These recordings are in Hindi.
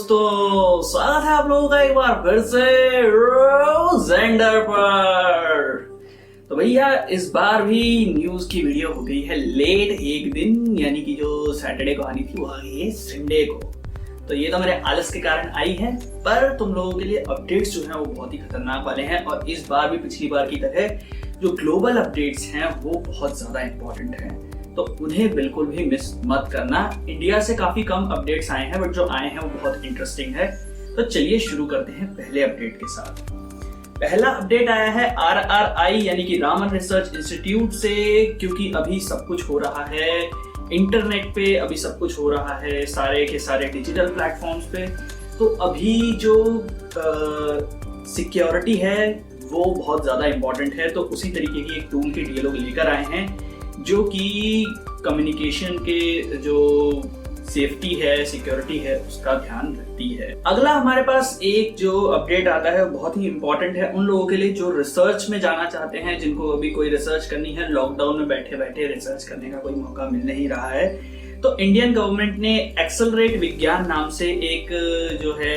दोस्तों, स्वागत है आप लोगों का एक बार फिर से जेंडर पर। तो भैया इस बार भी न्यूज की वीडियो हो गई है लेट एक दिन, यानी कि जो सैटरडे को आनी थी वो आ गई है संडे को। तो ये तो मेरे आलस के कारण आई है, पर तुम लोगों के लिए अपडेट्स जो हैं वो बहुत ही खतरनाक वाले हैं। और इस बार भी पिछली बार की तरह जो ग्लोबल अपडेट्स हैं वो बहुत ज्यादा इंपॉर्टेंट हैं, तो उन्हें बिल्कुल भी मिस मत करना। इंडिया से काफी कम अपडेट्स आए हैं, बट जो आए हैं वो बहुत इंटरेस्टिंग है। तो चलिए शुरू करते हैं पहले अपडेट के साथ। पहला अपडेट आया है RRI यानी कि रामन रिसर्च इंस्टीट्यूट से, क्योंकि अभी सब कुछ हो रहा है इंटरनेट पे, अभी सब कुछ हो रहा है सारे के सारे डिजिटल प्लेटफॉर्म्स पे। तो अभी जो सिक्योरिटी है वो बहुत ज्यादा इंपॉर्टेंट है। तो उसी तरीके की एक टूल किट ये लोग लेकर आए हैं जो कि कम्युनिकेशन के जो सेफ्टी है, सिक्योरिटी है, उसका ध्यान रखती है। अगला हमारे पास एक जो अपडेट आता है बहुत ही इंपॉर्टेंट है उन लोगों के लिए जो रिसर्च में जाना चाहते हैं, जिनको अभी कोई रिसर्च करनी है। लॉकडाउन में बैठे बैठे रिसर्च करने का कोई मौका मिल नहीं रहा है, तो इंडियन गवर्नमेंट ने एक्सेलरेट विज्ञान नाम से एक जो है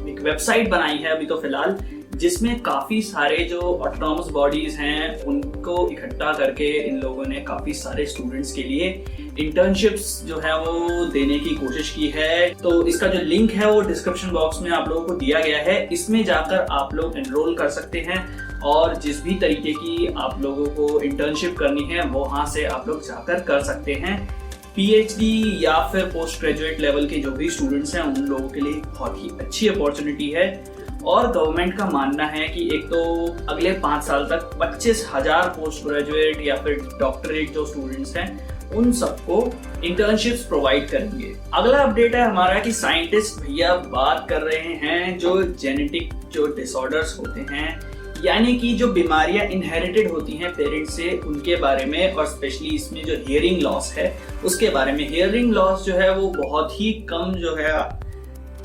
एक वेबसाइट बनाई है अभी तो फिलहाल, जिसमें काफी सारे जो ऑटोनॉमस बॉडीज हैं उनको इकट्ठा करके इन लोगों ने काफी सारे स्टूडेंट्स के लिए इंटर्नशिप्स जो है वो देने की कोशिश की है। तो इसका जो लिंक है वो डिस्क्रिप्शन बॉक्स में आप लोगों को दिया गया है। इसमें जाकर आप लोग एनरोल कर सकते हैं और जिस भी तरीके की आप लोगों को इंटर्नशिप करनी है वहां से आप लोग जाकर कर सकते हैं। PhD या फिर पोस्ट ग्रेजुएट लेवल के जो भी स्टूडेंट्स हैं उन लोगों के लिए बहुत ही अच्छी अपॉर्चुनिटी है। और गवर्नमेंट का मानना है कि एक तो अगले 5 साल तक 25,000 पोस्ट ग्रेजुएट या फिर डॉक्टरेट जो स्टूडेंट्स हैं उन सबको इंटर्नशिप्स प्रोवाइड करेंगे। अगला अपडेट है हमारा कि साइंटिस्ट भैया बात कर रहे हैं जो जेनेटिक जो डिसऑर्डर्स होते हैं, यानी कि जो बीमारियां इनहेरिटेड होती हैं पेरेंट्स से, उनके बारे में। और स्पेशली इसमें जो हियरिंग लॉस है उसके बारे में। हियरिंग लॉस जो है वो बहुत ही कम जो है,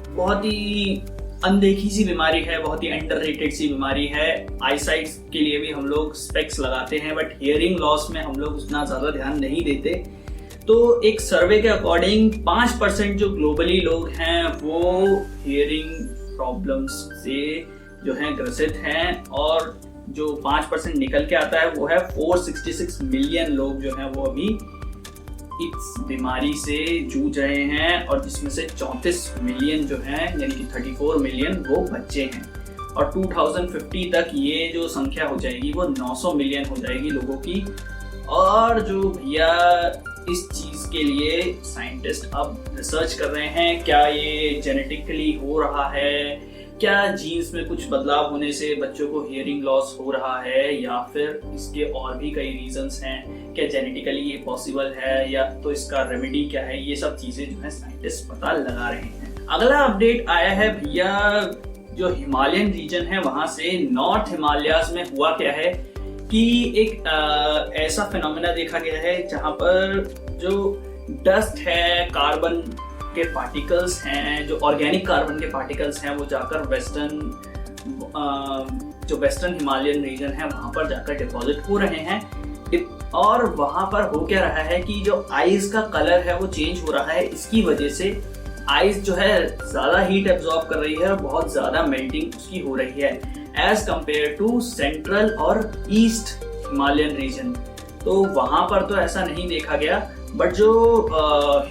बहुत ही अनदेखी सी बीमारी है, बहुत ही अंडररेटेड सी बीमारी है। आईसाइट के लिए भी हम लोग स्पेक्स लगाते हैं, बट हियरिंग लॉस में हम लोग उतना ज्यादा ध्यान नहीं देते। तो एक सर्वे के अकॉर्डिंग 5% जो ग्लोबली लोग हैं वो हियरिंग प्रॉब्लम्स से जो हैं ग्रसित हैं, और जो 5% निकल के आता है वो है 466 मिलियन लोग जो हैं वो अभी इस बीमारी से जूझ रहे हैं, और जिसमें से 34 मिलियन जो हैं यानी कि 34 मिलियन वो बच्चे हैं। और 2050 तक ये जो संख्या हो जाएगी वो 900 मिलियन हो जाएगी लोगों की। और जो भैया इस चीज के लिए साइंटिस्ट अब रिसर्च कर रहे हैं, क्या ये जेनेटिकली हो रहा है, क्या जीन्स में कुछ बदलाव होने से बच्चों को हियरिंग लॉस हो रहा है, या फिर इसके और भी कई रीजंस हैं, क्या जेनेटिकली ये पॉसिबल है, या तो इसका रेमेडी क्या है। ये सब चीजें जो है साइंटिस्ट पता लगा रहे हैं। अगला अपडेट आया है भैया जो हिमालयन रीजन है वहां से। नॉर्थ हिमालयाज में हुआ क्या है कि एक ऐसा फिनोमेना देखा गया है जहां पर जो डस्ट है, कार्बन के पार्टिकल्स हैं, जो ऑर्गेनिक कार्बन के पार्टिकल्स हैं, वो जाकर जो वेस्टर्न हिमालयन रीजन है वहां पर जाकर डिपॉजिट हो रहे हैं। और वहां पर हो क्या रहा है कि जो आइस का कलर है वो चेंज हो रहा है। इसकी वजह से आइस जो है ज्यादा हीट एब्जॉर्ब कर रही है और बहुत ज्यादा मेल्टिंग उसकी हो रही है एज कंपेयर टू सेंट्रल और ईस्ट हिमालयन रीजन। तो वहां पर तो ऐसा नहीं देखा गया, बट जो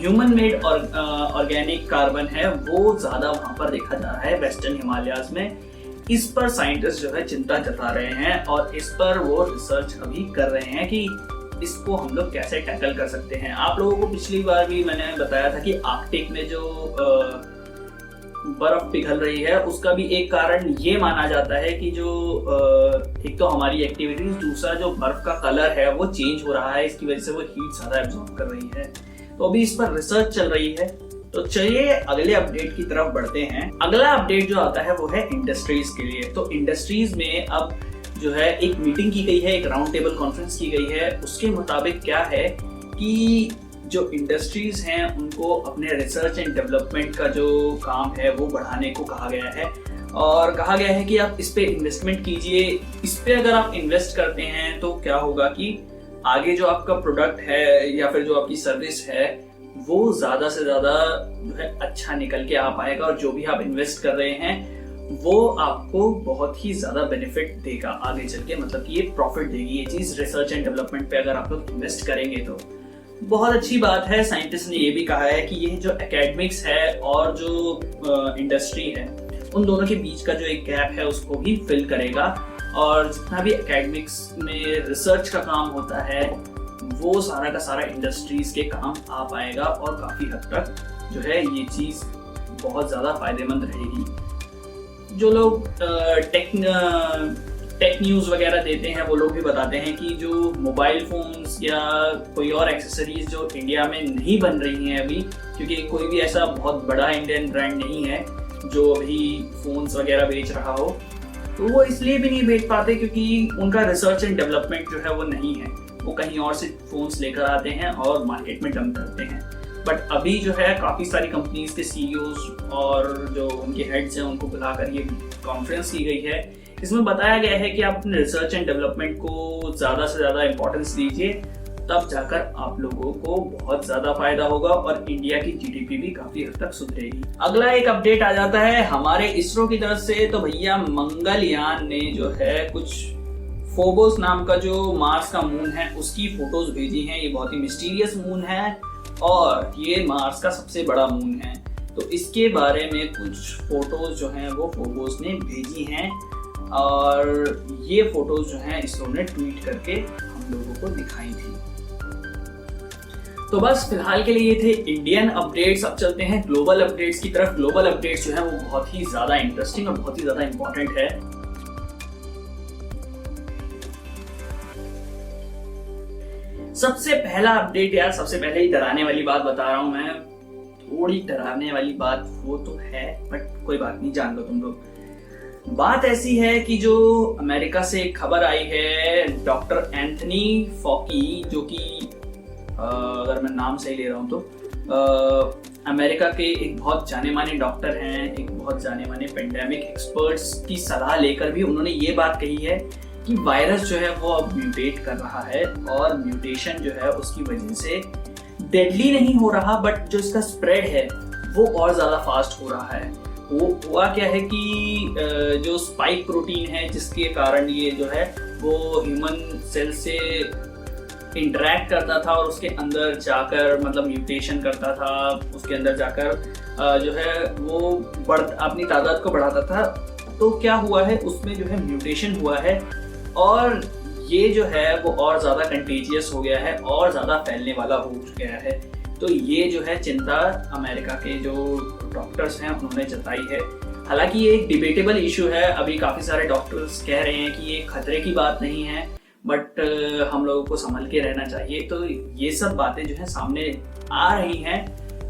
ह्यूमन मेड और ऑर्गेनिक कार्बन है वो ज्यादा वहां पर देखा जा रहा है वेस्टर्न हिमालयाज में। इस पर साइंटिस्ट जो है चिंता जता रहे हैं और इस पर वो रिसर्च अभी कर रहे हैं कि इसको हम लोग कैसे टैकल कर सकते हैं। आप लोगों को पिछली बार भी मैंने बताया था कि आर्कटिक में जो बर्फ पिघल रही है उसका भी एक कारण ये माना जाता है कि जो एक तो हमारी एक्टिविटीज, दूसरा जो बर्फ का कलर है वो चेंज हो रहा है, इसकी वजह से वो हीट ज्यादा एब्जॉर्ब कर रही है। तो अभी इस पर रिसर्च चल रही है। तो चलिए अगले अपडेट की तरफ बढ़ते हैं। अगला अपडेट जो आता है वो है इंडस्ट्रीज के लिए। तो इंडस्ट्रीज में अब जो है एक मीटिंग की गई है, एक राउंड टेबल कॉन्फ्रेंस की गई है। उसके मुताबिक क्या है कि जो इंडस्ट्रीज हैं उनको अपने रिसर्च एंड डेवलपमेंट का जो काम है वो बढ़ाने को कहा गया है, और कहा गया है कि आप इस पे इन्वेस्टमेंट कीजिए। इस पे अगर आप इन्वेस्ट करते हैं तो क्या होगा कि आगे जो आपका प्रोडक्ट है या फिर जो आपकी सर्विस है वो ज़्यादा से ज़्यादा जो है अच्छा निकल के आ पाएगा, और जो भी आप इन्वेस्ट कर रहे हैं वो आपको बहुत ही ज़्यादा बेनिफिट देगा आगे चल के, मतलब कि ये प्रॉफिट देगी ये चीज़ रिसर्च एंड डेवलपमेंट पे अगर आप लोग इन्वेस्ट करेंगे तो। बहुत अच्छी बात है, साइंटिस्ट ने ये भी कहा है कि ये जो एकेडमिक्स है और जो इंडस्ट्री है उन दोनों के बीच का जो एक गैप है उसको भी फिल करेगा, और जितना भी एकेडमिक्स में रिसर्च का काम होता है वो सारा का सारा इंडस्ट्रीज के काम आ पाएगा, और काफ़ी हद तक जो है ये चीज़ बहुत ज़्यादा फायदेमंद रहेगी। जो लोग टेक न्यूज़ वगैरह देते हैं वो लोग भी बताते हैं कि जो मोबाइल फोन्स या कोई और एक्सेसरीज जो इंडिया में नहीं बन रही हैं अभी, क्योंकि कोई भी ऐसा बहुत बड़ा इंडियन ब्रांड नहीं है जो अभी फोन्स वगैरह बेच रहा हो, तो वो इसलिए भी नहीं बेच पाते क्योंकि उनका रिसर्च एंड डेवलपमेंट जो है वो नहीं है। वो कहीं और से फोन्स लेकर आते हैं और मार्केट में डंप करते हैं। बट अभी जो है काफ़ी सारी कंपनीज के सीईओज और जो उनके हेड्स हैं उनको बुलाकर ये कॉन्फ्रेंस की गई है। इसमें बताया गया है कि आप अपने रिसर्च एंड डेवलपमेंट को ज़्यादा से ज़्यादा इंपॉर्टेंस दीजिए, तब जाकर आप लोगों को बहुत ज़्यादा फायदा होगा और इंडिया की जीडीपी भी काफ़ी हद तक सुधरेगी। अगला एक अपडेट आ जाता है हमारे इसरो की तरफ से। तो भैया मंगलयान ने जो है कुछ फोबोस नाम का जो मार्स का मून है उसकी फोटोज भेजी हैं। ये बहुत ही मिस्टीरियस मून है और ये मार्स का सबसे बड़ा मून है। तो इसके बारे में कुछ फोटोज जो हैं वो फोबोस ने भेजी हैं और ये फोटोज जो हैं इसरो ने ट्वीट करके हम लोगों को दिखाई थी। तो बस फिलहाल के लिए ये थे इंडियन अपडेट्स। अब चलते हैं ग्लोबल अपडेट्स की तरफ। ग्लोबल अपडेट्स जो है वो बहुत ही ज्यादा इंटरेस्टिंग और बहुत ही ज्यादा इंपॉर्टेंट है। सबसे पहला अपडेट यार, सबसे पहले ही डराने वाली बात बता रहा हूं मैं। थोड़ी डराने वाली बात वो तो है, बट कोई बात नहीं, जान लो तुम लोग। बात ऐसी है कि जो अमेरिका से एक खबर आई है, डॉक्टर एंथनी फॉकी, जो कि अगर मैं नाम सही ले रहा हूँ तो अमेरिका के एक बहुत जाने माने डॉक्टर हैं, एक बहुत जाने माने पेंडेमिक एक्सपर्ट्स की सलाह लेकर भी उन्होंने ये बात कही है कि वायरस जो है वो अब म्यूटेट कर रहा है और म्यूटेशन जो है उसकी वजह से डेडली नहीं हो रहा, बट जो इसका स्प्रेड है वो और ज़्यादा फास्ट हो रहा है। वो हुआ क्या है कि जो स्पाइक प्रोटीन है जिसके कारण ये जो है वो ह्यूमन सेल से इंटरेक्ट करता था और उसके अंदर जाकर मतलब म्यूटेशन करता था, उसके अंदर जाकर जो है वो अपनी तादाद को बढ़ाता था। तो क्या हुआ है, उसमें जो है म्यूटेशन हुआ है और ये जो है वो और ज़्यादा कंटेजियस हो गया है और ज़्यादा फैलने वाला हो गया है। तो ये जो है चिंता अमेरिका के जो डॉक्टर्स हैं उन्होंने जताई है। हालांकि ये एक डिबेटेबल इशू है, अभी काफ़ी सारे डॉक्टर्स कह रहे हैं कि ये खतरे की बात नहीं है, बट हम लोगों को संभल के रहना चाहिए। तो ये सब बातें जो है सामने आ रही हैं,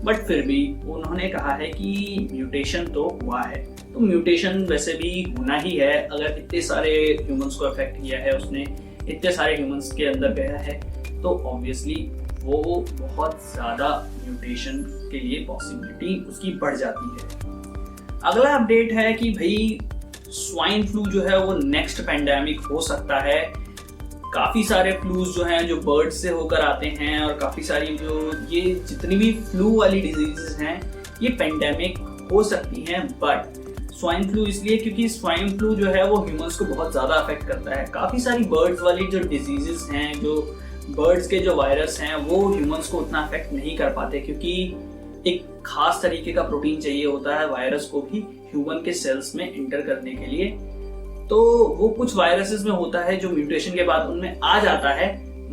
बट फिर भी उन्होंने कहा है कि म्यूटेशन तो हुआ है। तो म्यूटेशन वैसे भी होना ही है, अगर इतने सारे ह्यूमंस को अफेक्ट किया है उसने, इतने सारे ह्यूमंस के अंदर गया है, तो ऑब्वियसली वो बहुत ज़्यादा म्यूटेशन के लिए पॉसिबिलिटी उसकी बढ़ जाती है। अगला अपडेट है कि भाई स्वाइन फ्लू जो है वो नेक्स्ट पैंडेमिक हो सकता है। काफ़ी सारे फ्लूज जो हैं जो बर्ड से होकर आते हैं और काफ़ी सारी जो ये जितनी भी फ्लू वाली डिजीजेस हैं ये पैंडेमिक हो सकती हैं। बट स्वाइन फ्लू इसलिए क्योंकि स्वाइन फ्लू जो है वो ह्यूमंस को बहुत ज़्यादा अफेक्ट करता है। काफ़ी सारी बर्ड्स वाली जो डिजीजेस हैं, जो बर्ड्स के जो वायरस हैं वो ह्यूमंस को उतना अफेक्ट नहीं कर पाते, क्योंकि एक खास तरीके का प्रोटीन चाहिए होता है वायरस को भी ह्यूमन के सेल्स में इंटर करने के लिए। तो वो कुछ वायरसेस में होता है जो म्यूटेशन के बाद उनमें आ जाता है।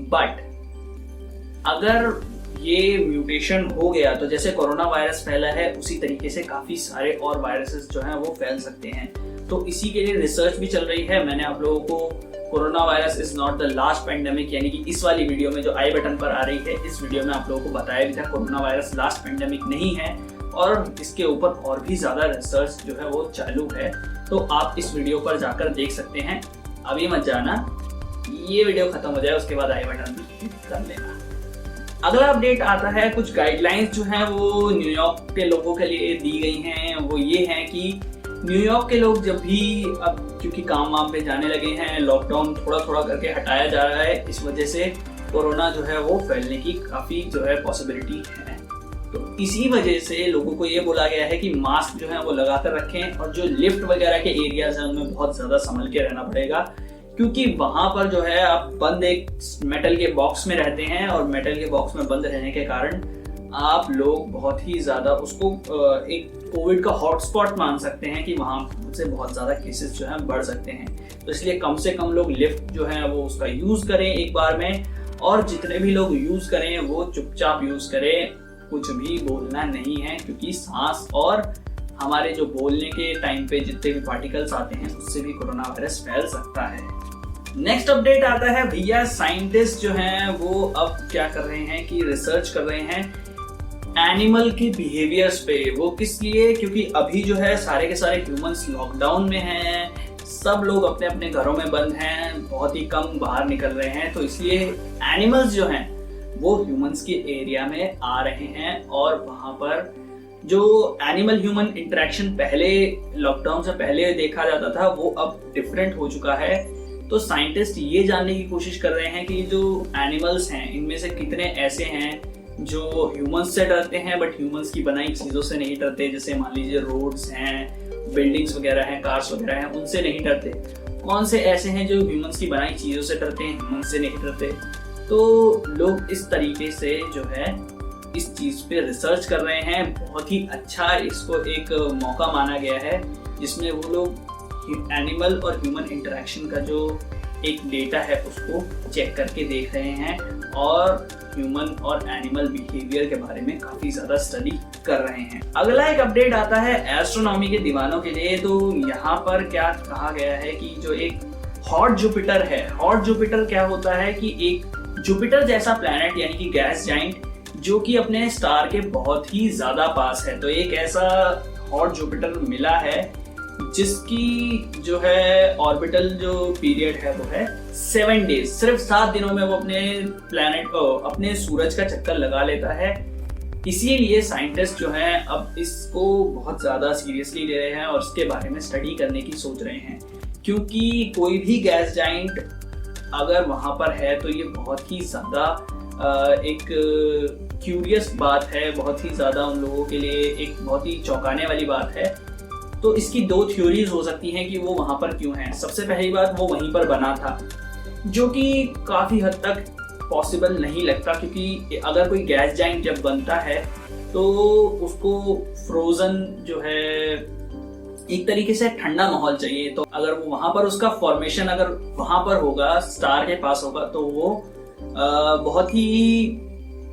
बट अगर ये म्यूटेशन हो गया तो जैसे कोरोना वायरस फैला है उसी तरीके से काफी सारे और वायरसेस जो हैं वो फैल सकते हैं। तो इसी के लिए रिसर्च भी चल रही है। मैंने आप लोगों को corona virus is not the last pandemic, यानी कि इस वाली वीडियो में जो आई बटन पर आ रही है इस वीडियो में आप लोगों को बताया भी था कोरोना वायरस लास्ट पेंडेमिक नहीं है, और इसके ऊपर और भी ज्यादा रिसर्च जो है वो चालू है। तो आप इस वीडियो पर जाकर देख सकते हैं। अभी मत जाना, ये वीडियो खत्म हो जाए उसके बाद आई बटन क्लिक कर लेना। अगला अपडेट आता है, कुछ गाइडलाइंस जो हैं वो न्यूयॉर्क के लोगों के लिए दी गई हैं। वो ये हैं कि न्यूयॉर्क के लोग जब भी अब क्योंकि काम वाम पे जाने लगे हैं, लॉकडाउन थोड़ा थोड़ा करके हटाया जा रहा है, इस वजह से कोरोना जो है वो फैलने की काफ़ी जो है पॉसिबिलिटी है। इसी वजह से लोगों को ये बोला गया है कि मास्क जो है वो लगा कर रखें, और जो लिफ्ट वगैरह के एरियाज हैं उनमें बहुत ज्यादा संभल के रहना पड़ेगा, क्योंकि वहां पर जो है आप बंद एक मेटल के बॉक्स में रहते हैं, और मेटल के बॉक्स में बंद रहने के कारण आप लोग बहुत ही ज्यादा उसको एक कोविड का हॉटस्पॉट मान सकते हैं कि वहां से बहुत ज्यादा केसेस जो है बढ़ सकते हैं। तो इसलिए कम से कम लोग लिफ्ट जो है वो उसका यूज करें एक बार में, और जितने भी लोग यूज करें वो चुपचाप यूज करें, कुछ भी बोलना नहीं है, क्योंकि सांस और हमारे जो बोलने के टाइम पे जितने भी पार्टिकल्स आते हैं उससे भी कोरोना वायरस फैल सकता है। नेक्स्ट अपडेट आता है भैया, साइंटिस्ट जो हैं वो अब क्या कर रहे हैं कि रिसर्च कर रहे हैं एनिमल के बिहेवियर्स पे। वो किस लिए? क्योंकि अभी जो है सारे के सारे ह्यूमंस लॉकडाउन में हैं, सब लोग अपने अपने घरों में बंद हैं, बहुत ही कम बाहर निकल रहे हैं, तो इसलिए एनिमल्स जो हैं वो ह्यूमंस के एरिया में आ रहे हैं, और वहां पर जो एनिमल ह्यूमन इंटरेक्शन पहले लॉकडाउन से पहले देखा जाता था वो अब डिफरेंट हो चुका है। तो साइंटिस्ट ये जानने की कोशिश कर रहे हैं कि जो एनिमल्स हैं इनमें से कितने ऐसे हैं जो ह्यूमंस से डरते हैं बट ह्यूमंस की बनाई चीजों से नहीं डरते, जैसे मान लीजिए रोड्स हैं, बिल्डिंग्स वगैरह हैं, कार्स वगैरह हैं, उनसे नहीं डरते। कौन से ऐसे हैं जो ह्यूमंस की बनाई चीजों से डरते हैं, ह्यूमंस से नहीं डरते। तो लोग इस तरीके से जो है इस चीज पे रिसर्च कर रहे हैं। बहुत ही अच्छा इसको एक मौका माना गया है, जिसमें वो लोग एनिमल और ह्यूमन इंटरेक्शन का जो एक डेटा है उसको चेक करके देख रहे हैं, और ह्यूमन और एनिमल बिहेवियर के बारे में काफी ज्यादा स्टडी कर रहे हैं। अगला एक अपडेट आता है एस्ट्रोनॉमी के दीवानों के लिए। तो यहाँ पर क्या कहा गया है कि जो एक हॉट जुपिटर है, हॉट जुपिटर क्या होता है कि एक जुपिटर जैसा प्लैनेट यानी कि गैस जाइंट जो कि अपने स्टार के बहुत ही ज्यादा पास है। तो एक ऐसा हॉट जुपिटर मिला है जिसकी जो है ऑर्बिटल जो पीरियड है वो है 7 डेज, सिर्फ 7 दिनों में वो अपने प्लैनेट को, अपने सूरज का चक्कर लगा लेता है। इसीलिए साइंटिस्ट जो हैं अब इसको बहुत ज्यादा सीरियसली ले रहे हैं और इसके बारे में स्टडी करने की सोच रहे हैं, क्योंकि कोई भी गैस जाइंट अगर वहां पर है तो ये बहुत ही ज्यादा एक क्यूरियस बात है, बहुत ही ज्यादा उन लोगों के लिए एक बहुत ही चौंकाने वाली बात है। तो इसकी 2 थ्योरीज हो सकती हैं कि वो वहां पर क्यों है। सबसे पहली बात, वो वहीं पर बना था, जो कि काफी हद तक पॉसिबल नहीं लगता, क्योंकि अगर कोई गैस जाइंट जब बनता है तो उसको फ्रोजन जो है एक तरीके से ठंडा माहौल चाहिए। तो अगर वो वहां पर उसका फॉर्मेशन अगर वहां पर होगा, स्टार के पास होगा, तो वो बहुत ही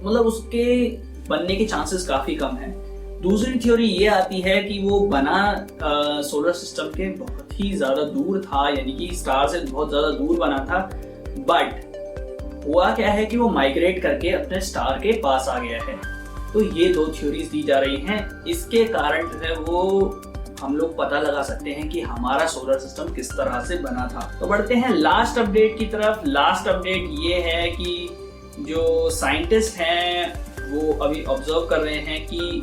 मतलब उसके बनने के चांसेस काफी कम है। दूसरी थ्योरी ये आती है कि वो बना सोलर सिस्टम के बहुत ही ज्यादा दूर था, यानी कि स्टार से बहुत ज्यादा दूर बना था, बट हुआ क्या है कि वो माइग्रेट करके अपने स्टार के पास आ गया है। तो ये 2 थ्योरीज दी जा रही हैं। इसके कारण जो है वो हम लोग पता लगा सकते हैं कि हमारा सोलर सिस्टम किस तरह से बना था। तो बढ़ते हैं लास्ट अपडेट की तरफ। लास्ट अपडेट ये है कि जो साइंटिस्ट हैं वो अभी ऑब्जर्व कर रहे हैं कि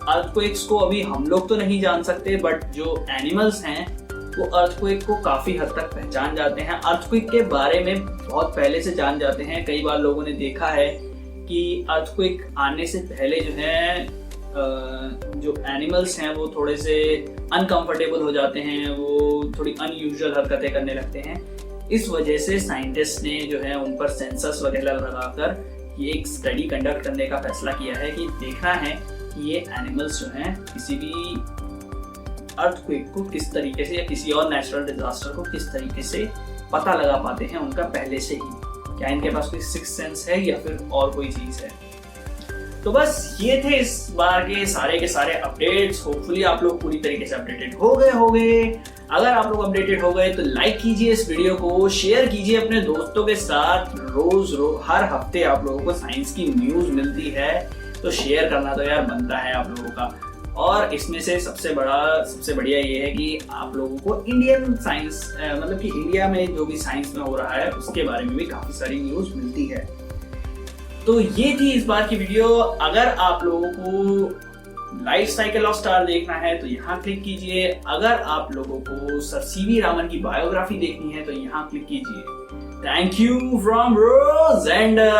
अर्थक्वेक्स को अभी हम लोग तो नहीं जान सकते, बट जो एनिमल्स हैं वो अर्थक्वेक को काफी हद तक पहचान जाते हैं, अर्थक्वेक के बारे में बहुत पहले से जान जाते हैं। कई बार लोगों ने देखा है कि अर्थक्वेक आने से पहले जो है जो एनिमल्स हैं वो थोड़े से अनकंफर्टेबल हो जाते हैं, वो थोड़ी अनयूजुअल हरकतें करने लगते हैं। इस वजह से साइंटिस्ट ने जो है उन पर सेंसर्स वगैरह लगाकर ये एक स्टडी कंडक्ट करने का फैसला किया है कि देखना है कि ये एनिमल्स जो हैं किसी भी अर्थक्वेक को किस तरीके से या किसी और नेचुरल डिजास्टर को किस तरीके से पता लगा पाते हैं उनका पहले से ही। क्या इनके पास कोई सिक्स्थ सेंस है या फिर और कोई चीज है। तो बस ये थे इस बार के सारे अपडेट्स। होपफुली आप लोग पूरी तरीके से अपडेटेड हो गए। अगर आप लोग अपडेटेड हो गए तो लाइक कीजिए इस वीडियो को, शेयर कीजिए अपने दोस्तों के साथ। रोज हर हफ्ते आप लोगों को साइंस की न्यूज मिलती है, तो शेयर करना तो यार बनता है आप लोगों का। और इसमें से सबसे बढ़िया ये है कि आप लोगों को इंडियन साइंस मतलब कि इंडिया में जो भी साइंस में हो रहा है उसके बारे में भी काफी सारी न्यूज मिलती है। तो ये थी इस बार की वीडियो। अगर आप लोगों को लाइफ साइकिल ऑफ स्टार देखना है तो यहाँ क्लिक कीजिए। अगर आप लोगों को सर सीवी रामन की बायोग्राफी देखनी है तो यहाँ क्लिक कीजिए। Thank you from रोजेंडर।